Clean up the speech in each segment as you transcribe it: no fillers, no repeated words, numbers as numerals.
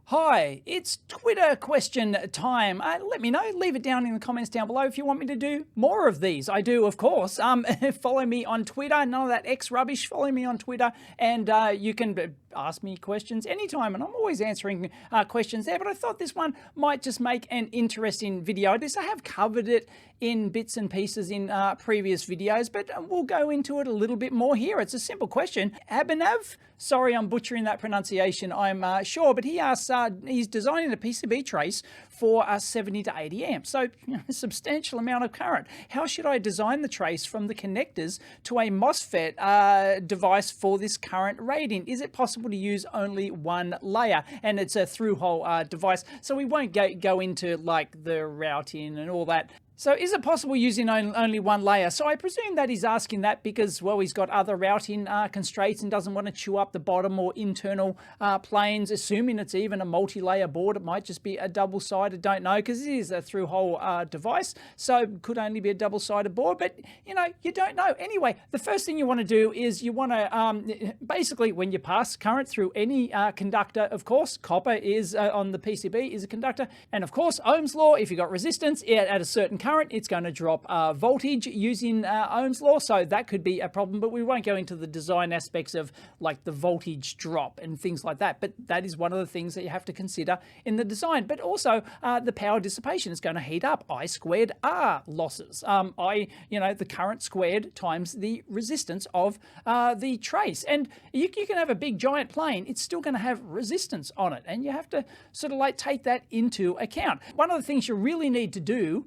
Hi, it's Twitter question time. Let me know. Leave it down in the comments down below if you want me to do more of these. I do, of course. Follow me on Twitter. None of that X rubbish. Follow me on Twitter, and you can ask me questions anytime, and I'm always answering questions there. But I thought this one might just make an interesting video. I have covered it in bits and pieces in previous videos, but we'll go into it a little bit more here. It's a simple question. Abhinav, sorry I'm butchering that pronunciation, I'm sure, but he asks, he's designing a PCB trace for 70 to 80 amps, so a substantial amount of current. How should I design the trace from the connectors to a MOSFET device for this current rating? Is it possible to use only one layer? And it's a through-hole device, so we won't go into like the routing and all that. So is it possible using only one layer? So I presume that he's asking that because, well, he's got other routing constraints and doesn't want to chew up the bottom or internal planes, assuming it's even a multi-layer board. It might just be a double-sided, don't know, because it is a through-hole device, so it could only be a double-sided board, but, you know, you don't know. Anyway, the first thing you want to do is you want to, basically, when you pass current through any conductor, of course, copper is, on the PCB, is a conductor, and of course, Ohm's law, if you've got resistance at a certain current, it's going to drop voltage using Ohm's law, so that could be a problem, but we won't go into the design aspects of like the voltage drop and things like that, but that is one of the things that you have to consider in the design. But also the power dissipation is going to heat up I squared R losses, the current squared times the resistance of the trace, and you can have a big giant plane, it's still going to have resistance on it, and you have to sort of like take that into account. One of the things you really need to do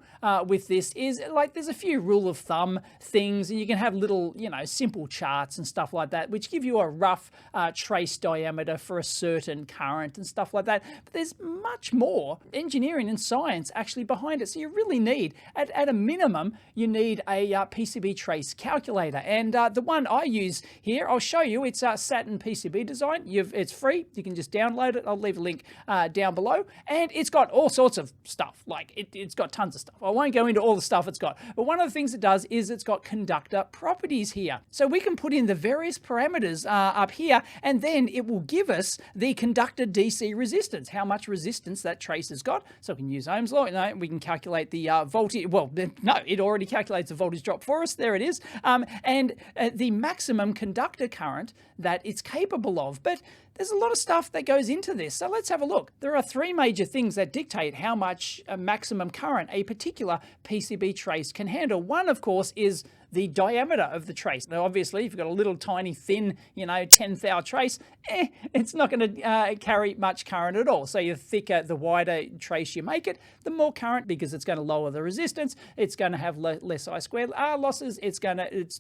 with this is, like, there's a few rule of thumb things, and you can have little, simple charts and stuff like that, which give you a rough trace diameter for a certain current and stuff like that. But there's much more engineering and science actually behind it. So you really need, at a minimum, you need a PCB trace calculator. And the one I use here, I'll show you, it's Saturn PCB Design. It's free. You can just download it. I'll leave a link down below. And it's got all sorts of stuff. Like, it's got tons of stuff. I won't go into all the stuff it's got, but one of the things it does is it's got conductor properties here. So we can put in the various parameters up here, and then it will give us the conductor DC resistance, how much resistance that trace has got. So we can use Ohm's law, we can calculate the voltage. Well, no, it already calculates the voltage drop for us. There it is. And the maximum conductor current that it's capable of. But there's a lot of stuff that goes into this. So let's have a look. There are three major things that dictate how much maximum current a particular PCB trace can handle. One, of course, is the diameter of the trace. Now, obviously, if you've got a little tiny thin, 10 thou trace, it's not going to carry much current at all. So the thicker, the wider trace you make it, the more current, because it's going to lower the resistance. It's going to have less I squared R losses. It's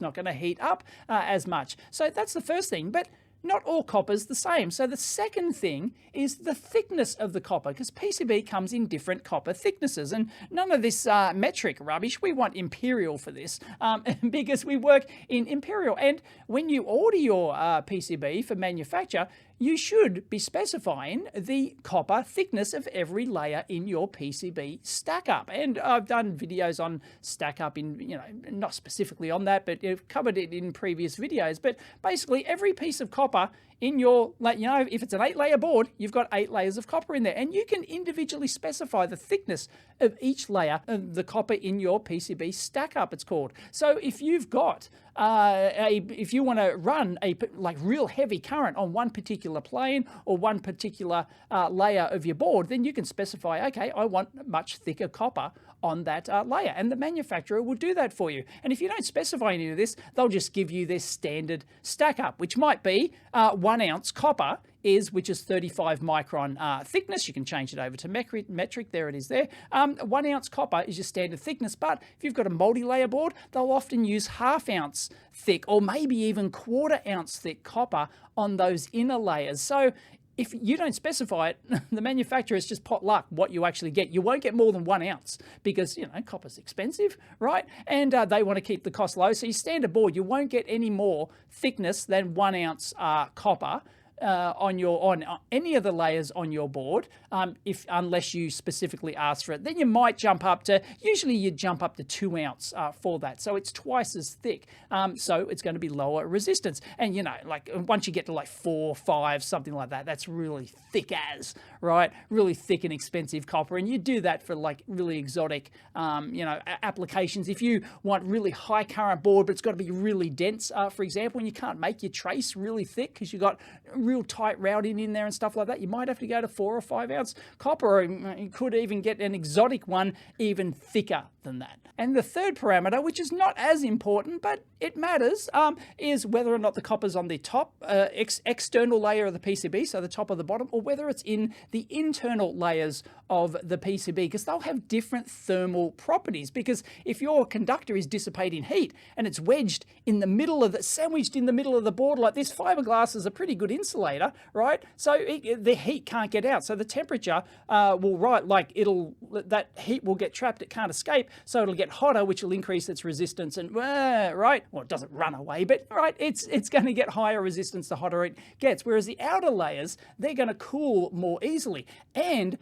not going to heat up as much. So that's the first thing. But not all copper's the same. So the second thing is the thickness of the copper, because PCB comes in different copper thicknesses, and none of this metric rubbish. We want imperial for this because we work in imperial. And when you order your PCB for manufacture, you should be specifying the copper thickness of every layer in your PCB stack up. And I've done videos on stack up in, not specifically on that, but I've covered it in previous videos. But basically every piece of copper in your, if it's an 8-layer board, you've got 8 layers of copper in there, and you can individually specify the thickness of each layer of the copper in your PCB stack up, it's called. So if you've got if you want to run a real heavy current on one particular plane or one particular layer of your board, then you can specify, okay, I want much thicker copper on that layer, and the manufacturer will do that for you. And if you don't specify any of this, they'll just give you this standard stack up, which might be 1 ounce copper which is 35 micron thickness. You can change it over to metric. There it is there. 1 ounce copper is your standard thickness, but if you've got a multi-layer board, they'll often use ½ ounce thick or maybe even ¼ ounce thick copper on those inner layers. So if you don't specify it, the manufacturer is just pot luck what you actually get. You won't get more than 1 ounce because, copper's expensive, right? And they want to keep the cost low. So your standard board, you won't get any more thickness than 1 ounce copper on any of the layers on your board, unless you specifically ask for it. Then you might jump up to, usually you jump up to 2 ounce for that, so it's twice as thick. So it's going to be lower resistance. And you know, like once you get to like 4, 5, something like that, that's really thick as, right? Really thick and expensive copper, and you do that for like really exotic, you know, applications. If you want really high current board, but it's got to be really dense, for example, and you can't make your trace really thick because you've got real tight routing in there and stuff like that, you might have to go to 4 or 5 ounce copper, or you could even get an exotic one even thicker than that. And the third parameter, which is not as important, but it matters, is whether or not the copper's on the top external layer of the PCB, so the top or the bottom, or whether it's in the internal layers of the PCB, because they'll have different thermal properties. Because if your conductor is dissipating heat and it's wedged in the middle of the, sandwiched in the middle of the board like this, fiberglass is a pretty good insulator, right? So the heat can't get out. So the temperature will, right, like that heat will get trapped, it can't escape, so it'll get hotter, which will increase its resistance, and right, well, it doesn't run away, but right, it's going to get higher resistance the hotter it gets. Whereas the outer layers, they're going to cool more easily. And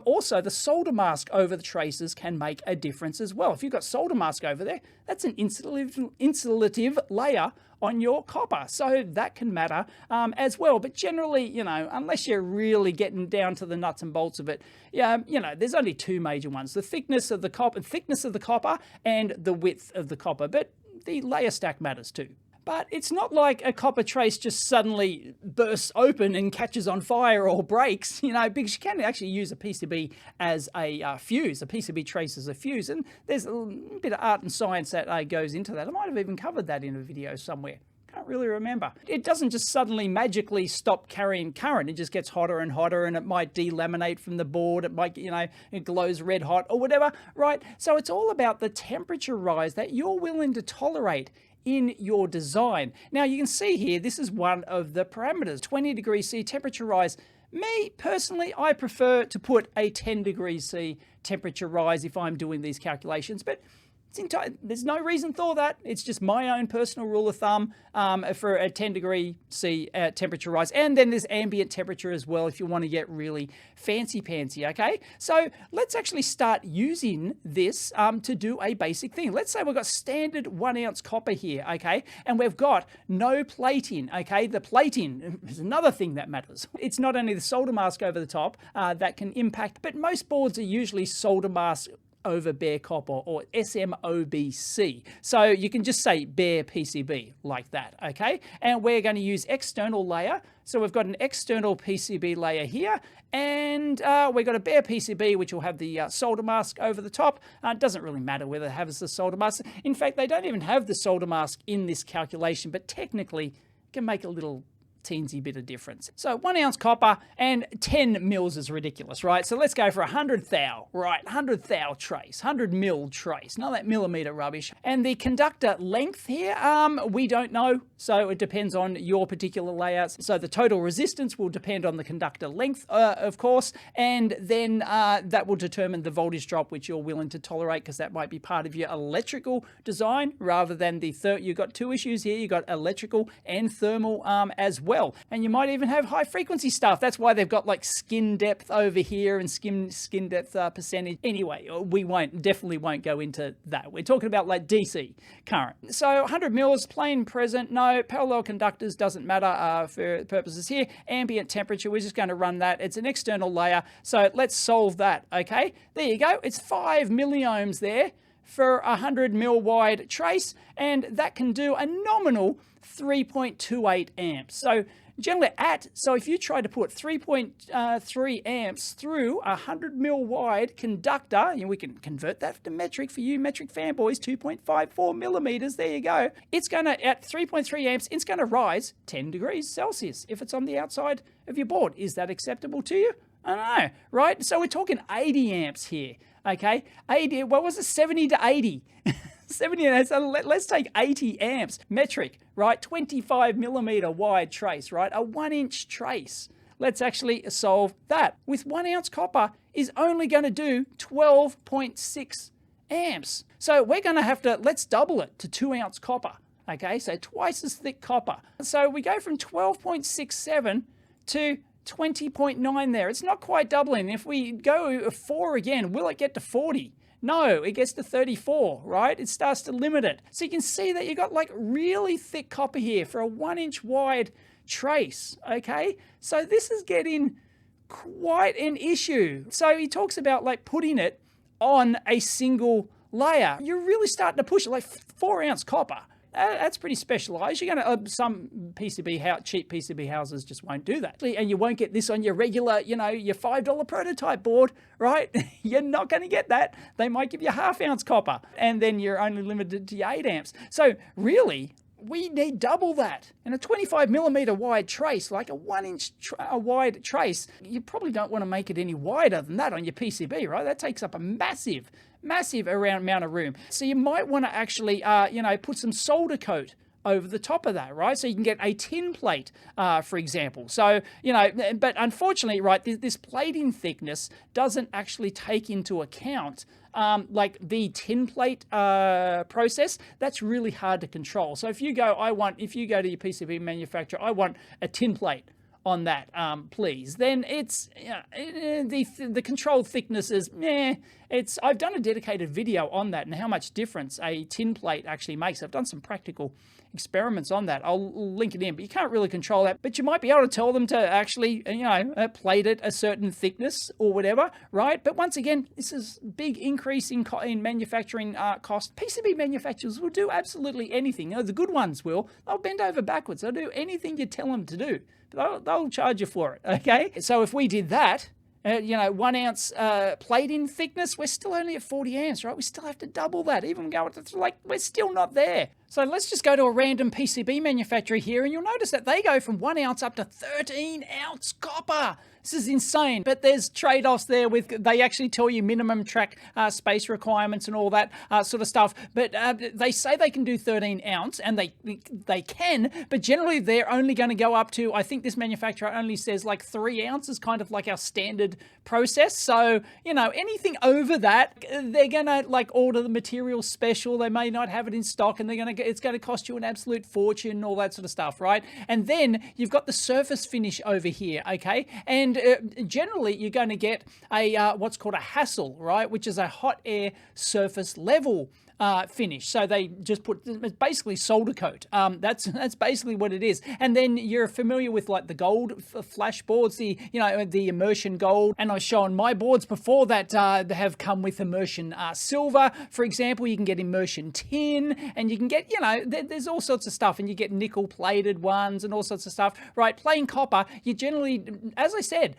also the solder mask over the traces can make a difference as well. If you've got solder mask over there, that's an insulative layer on your copper, so that can matter as well. But generally, you know, unless you're really getting down to the nuts and bolts of it, you know, there's only 2 major ones: the thickness of the copper, and the width of the copper. But the layer stack matters too. But it's not like a copper trace just suddenly bursts open and catches on fire or breaks, you know, because you can actually use a PCB as a fuse, a PCB trace as a fuse. And there's a bit of art and science that goes into that. I might have even covered that in a video somewhere. Can't really remember. It doesn't just suddenly magically stop carrying current. It just gets hotter and hotter, and it might delaminate from the board. It might, you know, it glows red hot or whatever, right? So it's all about the temperature rise that you're willing to tolerate in your design. Now you can see here, this is one of the parameters, 20 degrees C temperature rise. Me, personally, I prefer to put a 10 degrees C temperature rise if I'm doing these calculations, but there's no reason for that. It's just my own personal rule of thumb for a 10 degree C temperature rise. And then there's ambient temperature as well if you want to get really fancy-pantsy, okay? So let's actually start using this to do a basic thing. Let's say we've got standard 1 ounce copper here, okay? And we've got no plating, okay? The plating is another thing that matters. It's not only the solder mask over the top that can impact, but most boards are usually solder mask over bare copper, or SMOBC. So you can just say bare PCB like that, okay? And we're going to use external layer. So we've got an external PCB layer here, and we've got a bare PCB, which will have the solder mask over the top. It doesn't really matter whether it has the solder mask. In fact, they don't even have the solder mask in this calculation, but technically it can make a little teensy bit of difference. So 1 ounce copper and 10 mils is ridiculous, right? So let's go for 100 thou, right? 100 thou trace, 100 mil trace, none of that millimeter rubbish. And the conductor length here, we don't know. So it depends on your particular layouts. So the total resistance will depend on the conductor length, of course, and then that will determine the voltage drop which you're willing to tolerate, because that might be part of your electrical design rather than the you've got 2 issues here. You've got electrical and thermal as well. And you might even have high frequency stuff. That's why they've got like skin depth over here and skin depth percentage. Anyway, we definitely won't go into that. We're talking about like DC current. So 100 mils, plain present, no. Parallel conductors doesn't matter for purposes here. Ambient temperature, we're just going to run that. It's an external layer. So let's solve that, okay? There you go. It's 5 milliohms there for a 100 mil wide trace, and that can do a nominal 3.28 amps. So generally so if you try to put 3.3 amps through a 100 mil wide conductor, we can convert that to metric for you metric fanboys, 2.54 millimeters, there you go. It's going to, at 3.3 amps, it's going to rise 10 degrees Celsius if it's on the outside of your board. Is that acceptable to you? I don't know, right? So we're talking 80 amps here, okay? 80, what was it, 70 to 80? 70, so let's take 80 amps, metric, right? 25 millimeter wide trace, right? A 1 inch trace. Let's actually solve that. With 1 ounce copper is only going to do 12.6 amps. So we're going to have to, let's double it to 2 ounce copper. Okay, so twice as thick copper. So we go from 12.67 to 20.9 there. It's not quite doubling. If we go 4 again, will it get to 40? No, it gets to 34, right? It starts to limit it. So you can see that you've got like really thick copper here for a 1-inch wide trace, okay? So this is getting quite an issue. So he talks about like putting it on a single layer. You're really starting to push it, like 4-ounce copper. That's pretty specialized. You're going to, some cheap PCB houses just won't do that. And you won't get this on your regular, your $5 prototype board, right? You're not going to get that. They might give you 1/2-ounce copper, and then you're only limited to your 8 amps. So really, we need double that. And a 25mm wide trace, like a 1-inch wide trace, you probably don't want to make it any wider than that on your PCB, right? That takes up a massive amount of room. So you might want to actually, put some solder coat over the top of that, right? So you can get a tin plate, for example. So, but unfortunately, right, this plating thickness doesn't actually take into account like the tin plate process. That's really hard to control. So if you go to your PCB manufacturer, I want a tin plate on that, please, then it's the controlled thickness is I've done a dedicated video on that and how much difference a tin plate actually makes. I've done some practical experiments on that. I'll link it in, but you can't really control that. But you might be able to tell them to actually plate it a certain thickness or whatever, right? But once again, this is big increase in manufacturing cost. PCB manufacturers will do absolutely anything. The good ones will. They'll bend over backwards. They'll do anything you tell them to do. They'll charge you for it, okay? So if we did that, 1-ounce plating thickness, we're still only at 40 amps, right? We still have to double that, even go to, we're still not there. So let's just go to a random PCB manufacturer here, and you'll notice that they go from 1 ounce up to 13-ounce copper. This is insane, but there's trade-offs there they actually tell you minimum track space requirements and all that sort of stuff, but they say they can do 13-ounce, and they can, but generally they're only going to go up to, I think this manufacturer only says like 3 ounces, kind of like our standard process. So, anything over that, they're going to like order the material special. They may not have it in stock, and it's going to cost you an absolute fortune, all that sort of stuff, right? And then you've got the surface finish over here, okay? And generally you're going to get a what's called a HASL, right? Which is a hot air surface level finish. So they just it's basically solder coat. That's basically what it is. And then you're familiar with like the gold flash boards, the immersion gold. And I've shown my boards before that have come with immersion silver. For example, you can get immersion tin, and you can get, there's all sorts of stuff, and you get nickel plated ones and all sorts of stuff, right? Plain copper, you generally, as I said,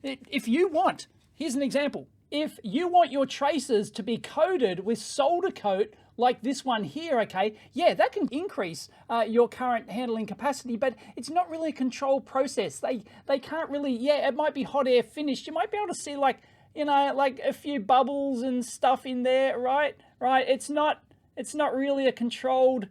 if you want, here's an example. If you want your traces to be coated with solder coat like this one here, okay, yeah, that can increase your current handling capacity, but it's not really a controlled process. They can't really, it might be hot air finished. You might be able to see like a few bubbles and stuff in there, right? It's not really a controlled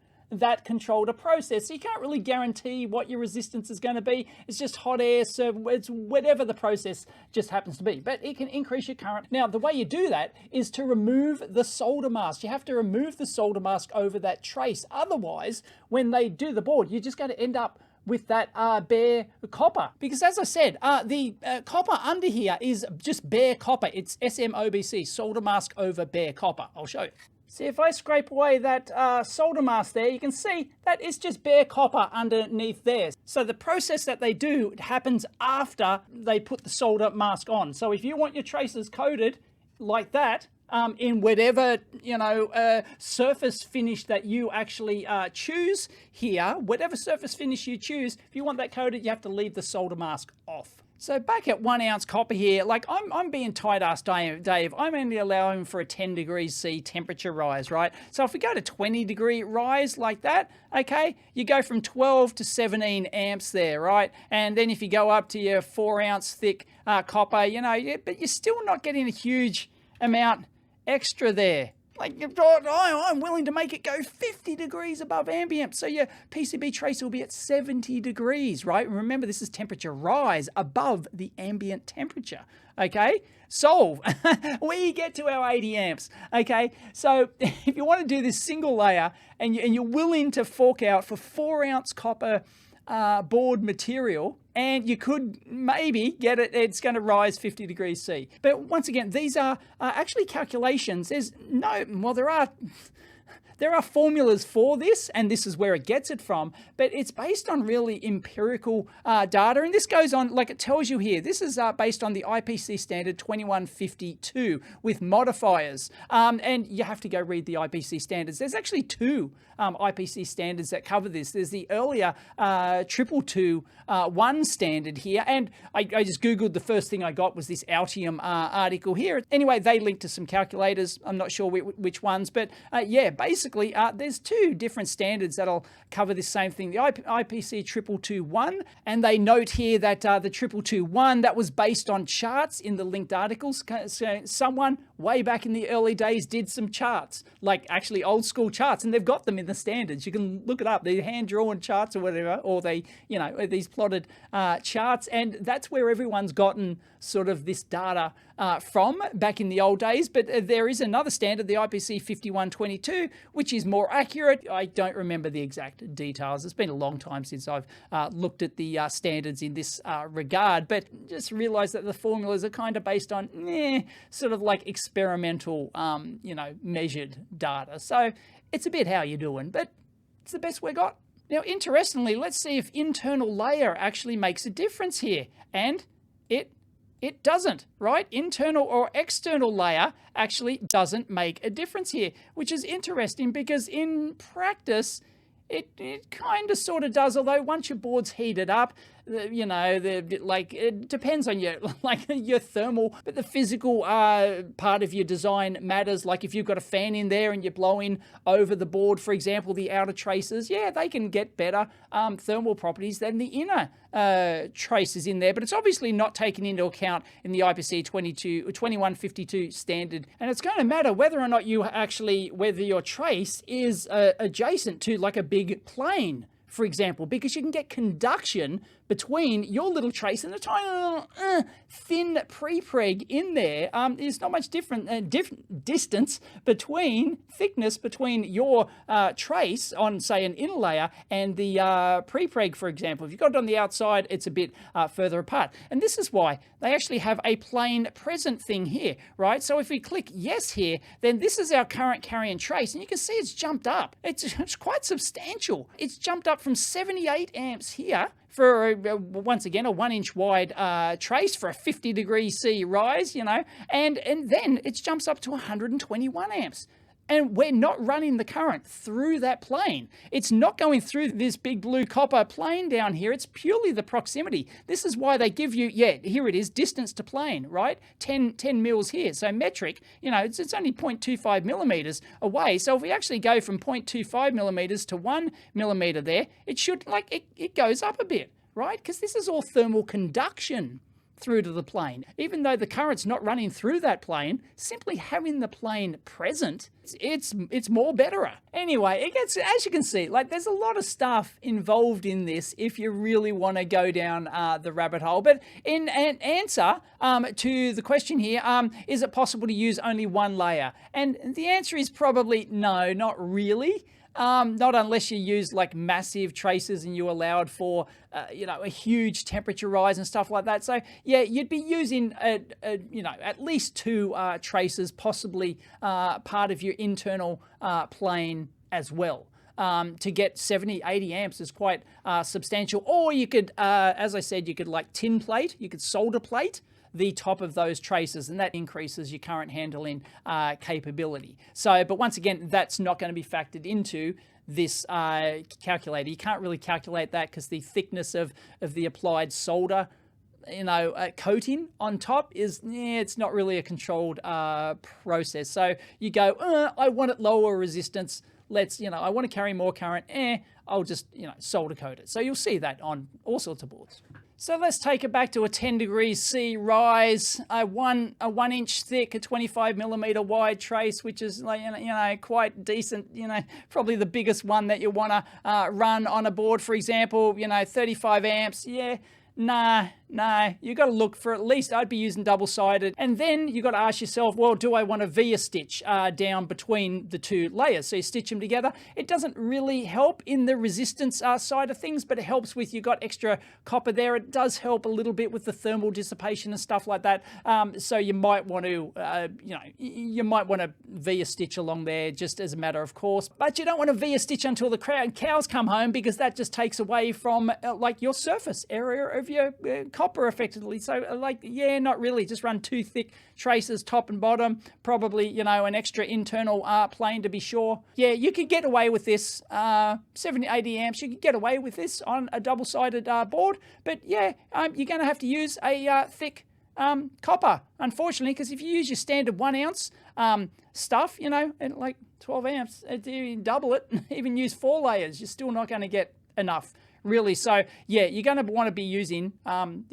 process. So you can't really guarantee what your resistance is going to be. It's just hot air, so it's whatever the process just happens to be. But it can increase your current. Now, the way you do that is to remove the solder mask. You have to remove the solder mask over that trace. Otherwise, when they do the board, you're just going to end up with that bare copper. Because as I said, the copper under here is just bare copper. It's SMOBC, solder mask over bare copper. I'll show you. See, if I scrape away that solder mask there, you can see that it's just bare copper underneath there. So the process that they do happens after they put the solder mask on. So if you want your traces coated like that, in whatever, surface finish that you actually choose here, whatever surface finish you choose, if you want that coated, you have to leave the solder mask off. So back at 1 ounce copper here, like I'm being tight-ass Dave. I'm only allowing for a 10 degrees C temperature rise, right? So if we go to 20 degree rise like that, okay, you go from 12 to 17 amps there, right? And then if you go up to your 4 ounce thick copper, but you're still not getting a huge amount extra there. Like, I'm willing to make it go 50 degrees above ambient. So your PCB trace will be at 70 degrees, right? Remember, this is temperature rise above the ambient temperature, okay? Solve. We get to our 80 amps, okay? So if you want to do this single layer and you're willing to fork out for 4 ounce copper board material, and you could maybe get it, it's going to rise 50 degrees C. But once again, these are actually calculations. There are formulas for this, and this is where it gets it from, but it's based on really empirical data. And this goes on, like it tells you here, this is based on the IPC standard 2152 with modifiers. And you have to go read the IPC standards. There's actually two IPC standards that cover this. There's the earlier 2221 standard here, and I just Googled, the first thing I got was this Altium article here. Anyway, they link to some calculators. I'm not sure which ones, but yeah, basically there's two different standards that'll cover this same thing. The IPC 2221, and they note here that the 2221, that was based on charts in the linked articles. So someone way back in the early days did some charts, like actually old school charts, and they've got them in the standards. You can look it up. They're hand-drawn charts or whatever, or they, you know, these plotted charts, and that's where everyone's gotten sort of this data from back in the old days. But there is another standard, the IPC 5122, which is more accurate. I don't remember the exact details. It's been a long time since I've looked at the standards in this regard, but just realize that the formulas are kind of based on sort of like experimental, you know, measured data. So it's a bit how you're doing, but it's the best we got. Now, interestingly, let's see if internal layer actually makes a difference here. And it doesn't, right? Internal or external layer actually doesn't make a difference here, which is interesting because in practice, it kind of sort of does, although once your board's heated up, you know, like it depends on your your thermal, but the physical part of your design matters. Like if you've got a fan in there and you're blowing over the board, for example, the outer traces, yeah, they can get better thermal properties than the inner traces in there, but it's obviously not taken into account in the IPC 2152 standard. And it's going to matter whether or not whether your trace is adjacent to like a big plane, for example, because you can get conduction between your little trace and the tiny little thin pre-preg in there. There's not much different distance between thickness between your trace on, say, an inner layer and the pre-preg, for example. If you've got it on the outside, it's a bit further apart. And this is why they actually have a plane present thing here, right? So if we click yes here, then this is our current carrying trace, and you can see it's jumped up. It's quite substantial. It's jumped up from 78 amps here for, once again, a 1-inch wide trace for a 50 degrees C rise, you know, and then it jumps up to 121 amps. And we're not running the current through that plane. It's not going through this big blue copper plane down here. It's purely the proximity. This is why they give you, yeah, here it is, distance to plane, right? 10 mils here. So metric, you know, it's only 0.25 millimeters away. So if we actually go from 0.25 millimeters to 1 millimeter there, it should, like, it goes up a bit, right? Because this is all thermal conduction through to the plane. Even though the current's not running through that plane, simply having the plane present, it's more betterer. Anyway, it gets, as you can see, like there's a lot of stuff involved in this if you really want to go down the rabbit hole. But in an answer to the question here, is it possible to use only one layer? And the answer is probably no, not really. Not unless you use like massive traces and you allowed for, you know, a huge temperature rise and stuff like that. So yeah, you'd be using, you know, at least 2 traces, possibly part of your internal plane as well. To get 70, 80 amps is quite substantial. Or you could, as I said, you could like tin plate, you could solder plate the top of those traces, and that increases your current handling capability. So, but once again, that's not going to be factored into this calculator. You can't really calculate that because the thickness of the applied solder, you know, coating on top is, it's not really a controlled process. So you go, I want it lower resistance. Let's, you know, I want to carry more current. I'll just, you know, solder coat it. So you'll see that on all sorts of boards. So let's take it back to a 10 degrees C rise, a 1 inch thick, a 25 millimeter wide trace, which is, like, you know, quite decent, you know, probably the biggest one that you want to run on a board, for example, you know, 35 amps. Yeah, nah, No, you got to look for at least, I'd be using double-sided. And then you got to ask yourself, well, do I want to via stitch down between the two layers? So you stitch them together. It doesn't really help in the resistance side of things, but it helps with, you got extra copper there. It does help a little bit with the thermal dissipation and stuff like that. So you might want to, you might want to via stitch along there just as a matter of course. But you don't want to via stitch until the cows come home, because that just takes away from like your surface area of your copper effectively. So like, yeah, not really. Just run 2 thick traces, top and bottom, probably, you know, an extra internal plane to be sure. Yeah, you could get away with this, 70, 80 amps, you could get away with this on a double-sided board, but yeah, you're going to have to use a thick copper, unfortunately, because if you use your standard 1 ounce stuff, you know, and like 12 amps, you double it, even use 4 layers, you're still not going to get enough, really. So yeah, you're going to want to be using,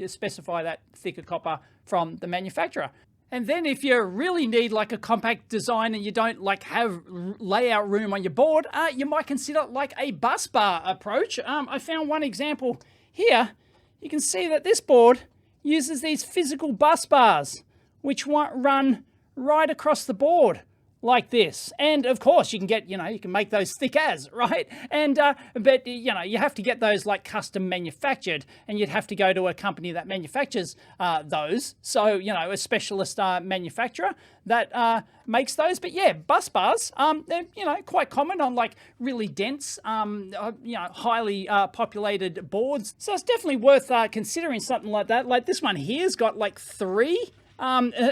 specify that thicker copper from the manufacturer. And then if you really need like a compact design and you don't like have layout room on your board, you might consider like a bus bar approach. I found one example here. You can see that this board uses these physical bus bars, which run right across the board like this. And of course you can get, you know, you can make those thick as, right? And but you know, you have to get those like custom manufactured, and you'd have to go to a company that manufactures those. So, you know, a specialist manufacturer that makes those. But yeah, bus bars, they're, you know, quite common on like really dense, you know, highly populated boards. So it's definitely worth considering something like that. Like this one here's got like 3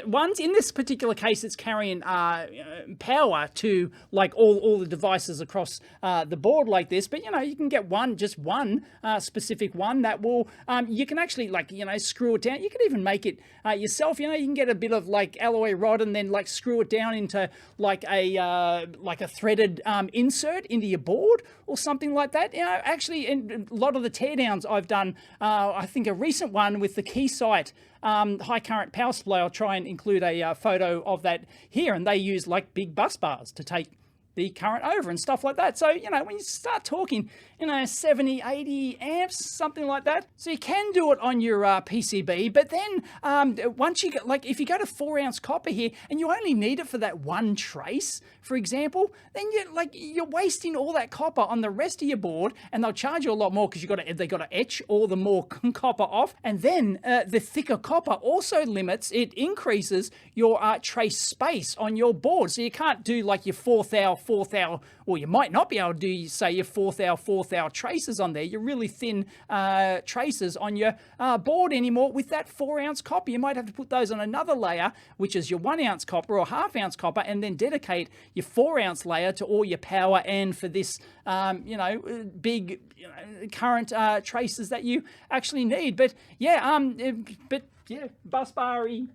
ones. In this particular case, it's carrying power to like all the devices across the board like this. But you know, you can get just one specific one that will, you can actually like, you know, screw it down. You can even make it yourself. You know, you can get a bit of like alloy rod and then like screw it down into like a threaded insert into your board or something like that. You know, actually, in a lot of the teardowns I've done, I think a recent one with the Keysight high current power supply, I'll try and include a photo of that here, and they use like big bus bars to take the current over and stuff like that. So, you know, when you start talking, you know, 70, 80 amps, something like that. So you can do it on your PCB, but then once you get, like, if you go to 4 ounce copper here and you only need it for that one trace, for example, then you're wasting all that copper on the rest of your board, and they'll charge you a lot more because they got to etch all the more copper off. And then the thicker copper also it increases your trace space on your board. So you can't do like your 4th hour, or you might not be able to do, say, your 4th hour traces on there, your really thin traces on your board anymore with that 4 ounce copper. You might have to put those on another layer, which is your 1 ounce copper or ½ ounce copper, and then dedicate your 4 ounce layer to all your power and for this, you know, big, you know, current traces that you actually need. But yeah, yeah, bus bar-y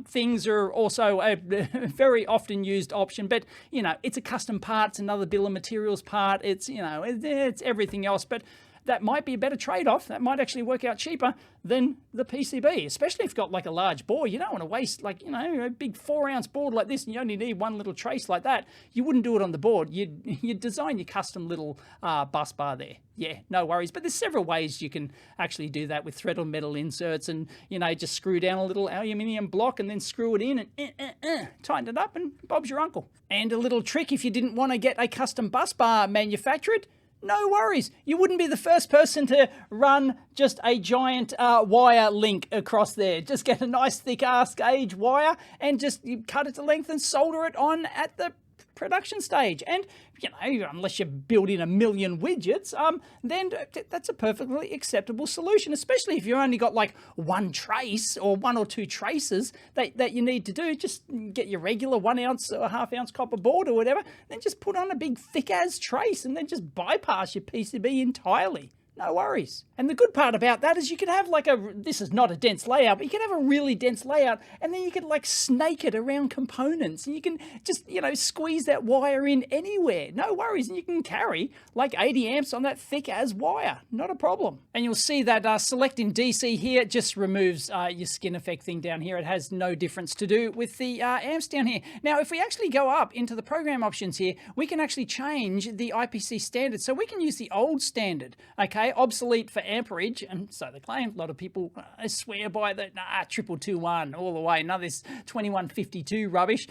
things are also a very often used option, but you know, it's a custom part, it's another bill of materials part, it's, you know, it's everything else, but that might be a better trade-off. That might actually work out cheaper than the PCB, especially if you've got like a large board. You don't want to waste, like, you know, a big 4 ounce board like this and you only need one little trace like that. You wouldn't do it on the board. You'd design your custom little bus bar there. Yeah, no worries. But there's several ways you can actually do that with thread or metal inserts, and, you know, just screw down a little aluminium block and then screw it in and tighten it up, and Bob's your uncle. And a little trick, if you didn't want to get a custom bus bar manufactured, no worries. You wouldn't be the first person to run just a giant wire link across there. Just get a nice thick ass gauge wire and just cut it to length and solder it on at the production stage. And, you know, unless you're building a million widgets, then that's a perfectly acceptable solution, especially if you only got like one trace or 1 or 2 traces that you need to do. Just get your regular 1 ounce or ½ ounce copper board or whatever, then just put on a big thick as trace and then just bypass your PCB entirely. No worries. And the good part about that is you can have like this is not a dense layout, but you can have a really dense layout, and then you can like snake it around components, and you can just, you know, squeeze that wire in anywhere. No worries. And you can carry like 80 amps on that thick as wire. Not a problem. And you'll see that selecting DC here just removes your skin effect thing down here. It has no difference to do with the amps down here. Now, if we actually go up into the program options here, we can actually change the IPC standard. So we can use the old standard, okay? okay, obsolete for amperage, and so they claim. A lot of people swear by the 2221 all the way, none of this 2152 rubbish.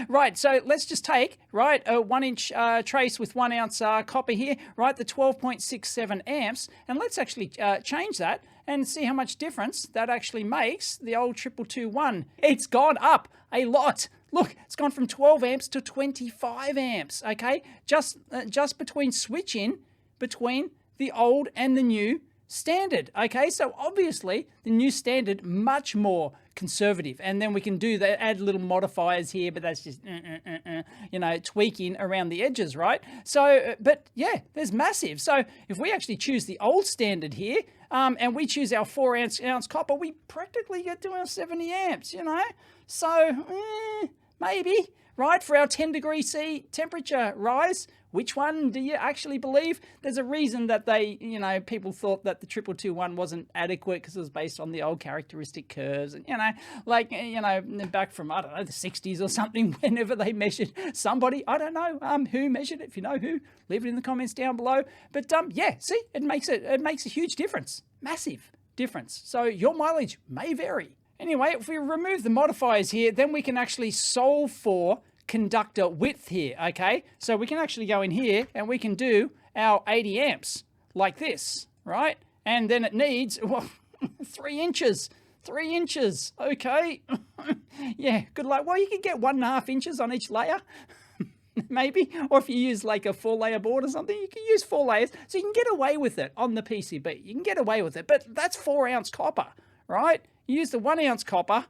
Right, so let's just take, right, a 1-inch trace with 1 ounce copper here, right, the 12.67 amps, and let's actually change that and see how much difference that actually makes the old 2221. It's gone up a lot. Look, it's gone from 12 amps to 25 amps, okay? Just between switching between the old and the new standard, okay? So obviously the new standard much more conservative, and then we can do that, add little modifiers here, but that's just you know, tweaking around the edges, right? So but yeah, there's massive. So if we actually choose the old standard here, and we choose our 4 ounce copper, we practically get to our 70 amps, you know? So maybe, right, for our 10 degrees C temperature rise. Which one do you actually believe? There's a reason that they, you know, people thought that the 2221 wasn't adequate because it was based on the old characteristic curves, and, you know, like, you know, back from, I don't know, the 60s or something, whenever they measured somebody, I don't know who measured it. If you know who, leave it in the comments down below. But yeah, see, it makes a huge difference, massive difference. So your mileage may vary. Anyway, if we remove the modifiers here, then we can actually solve for conductor width here, okay? So we can actually go in here and we can do our 80 amps like this, right? And then it needs, well, 3 inches. 3 inches, okay? Yeah, good luck. Well, you could get 1.5 inches on each layer, maybe. Or if you use like a 4-layer board or something, you can use 4 layers. So you can get away with it on the PCB. You can get away with it, but that's 4 ounce copper, right? You use the 1 ounce copper,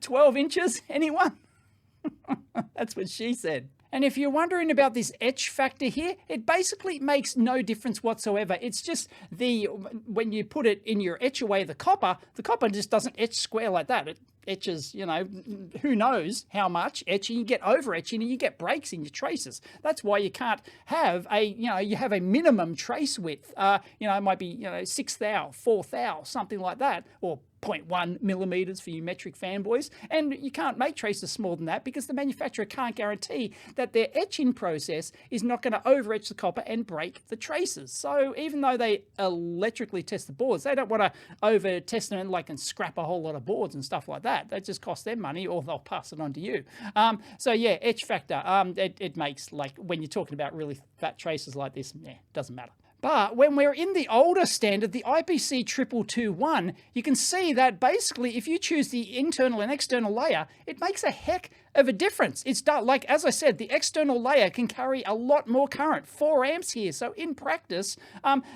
12 inches, anyone? That's what she said. And if you're wondering about this etch factor here, it basically makes no difference whatsoever. It's just when you put it in your etch away the copper just doesn't etch square like that. It etches, you know, who knows how much etching. You get over etching and you get breaks in your traces. That's why you can't have you have a minimum trace width. You know, it might be, you know, 6 thou, 4 thou, something like that, or 0.1 millimeters for you metric fanboys, and you can't make traces smaller than that because the manufacturer can't guarantee that their etching process is not going to over etch the copper and break the traces. So even though they electrically test the boards, they don't want to over test them and scrap a whole lot of boards and stuff like that. That just costs them money, or they'll pass it on to you. So yeah, etch factor, it makes, like, when you're talking about really fat traces like this, doesn't matter. But when we're in the older standard, the IPC 2221, you can see that basically if you choose the internal and external layer, it makes a heck of a difference. It's like, as I said, the external layer can carry a lot more current, 4 amps here. So in practice,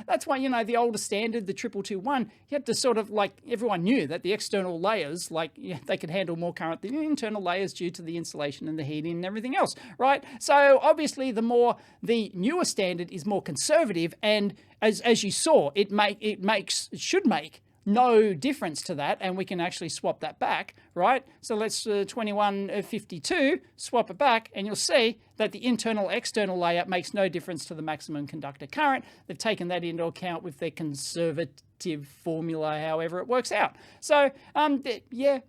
that's why, you know, the older standard, the 2221, you had to sort of, like, everyone knew that the external layers, like, yeah, they could handle more current than the internal layers due to the insulation and the heating and everything else, right? So obviously the newer standard is more conservative, and as you saw, it should make no difference to that, and we can actually swap that back, right? So let's 2152, swap it back, and you'll see that the internal external layer makes no difference to the maximum conductor current. They've taken that into account with their conservative formula, however it works out. So yeah,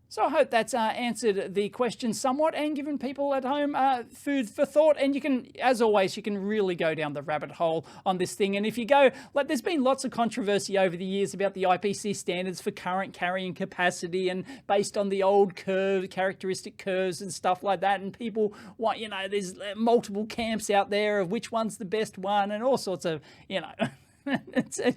So I hope that's answered the question somewhat and given people at home food for thought. And you can, as always, you can really go down the rabbit hole on this thing. And if you go, like, there's been lots of controversy over the years about the IPC standards for current carrying capacity and based on the old characteristic curves and stuff like that. And people want, you know, there's multiple camps out there of which one's the best one and all sorts of, you know,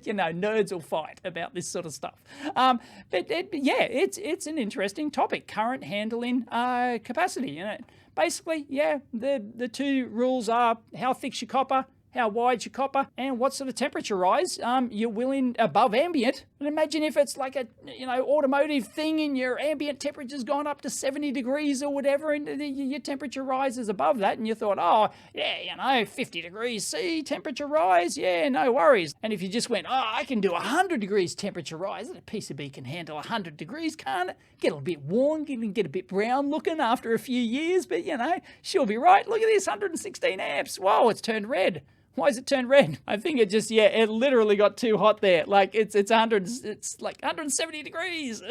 you know, nerds will fight about this sort of stuff. But yeah, it's an interesting topic, current handling capacity. You know, basically, yeah, the two rules are how thick's your copper, how wide's your copper, and what sort of temperature rise you're willing above ambient. And imagine if it's like a, you know, automotive thing and your ambient temperature's gone up to 70 degrees or whatever, and your temperature rises above that, and you thought, oh, yeah, you know, 50 degrees C temperature rise, yeah, no worries. And if you just went, oh, I can do 100 degrees temperature rise, the PCB can handle 100 degrees, can't it? Get a bit worn, get a bit brown looking after a few years, but, you know, she'll be right. Look at this, 116 amps. Whoa, it's turned red. Why is it turned red? I think it just, yeah, it literally got too hot there. Like it's like 170 degrees.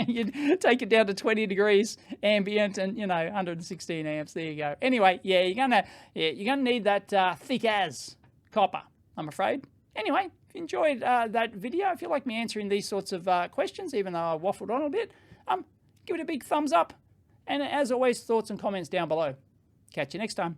You take it down to 20 degrees ambient and, you know, 116 amps. There you go. Anyway, yeah, you're gonna need that thick as copper. I'm afraid. Anyway, if you enjoyed that video, if you like me answering these sorts of questions, even though I waffled on a bit, give it a big thumbs up. And as always, thoughts and comments down below. Catch you next time.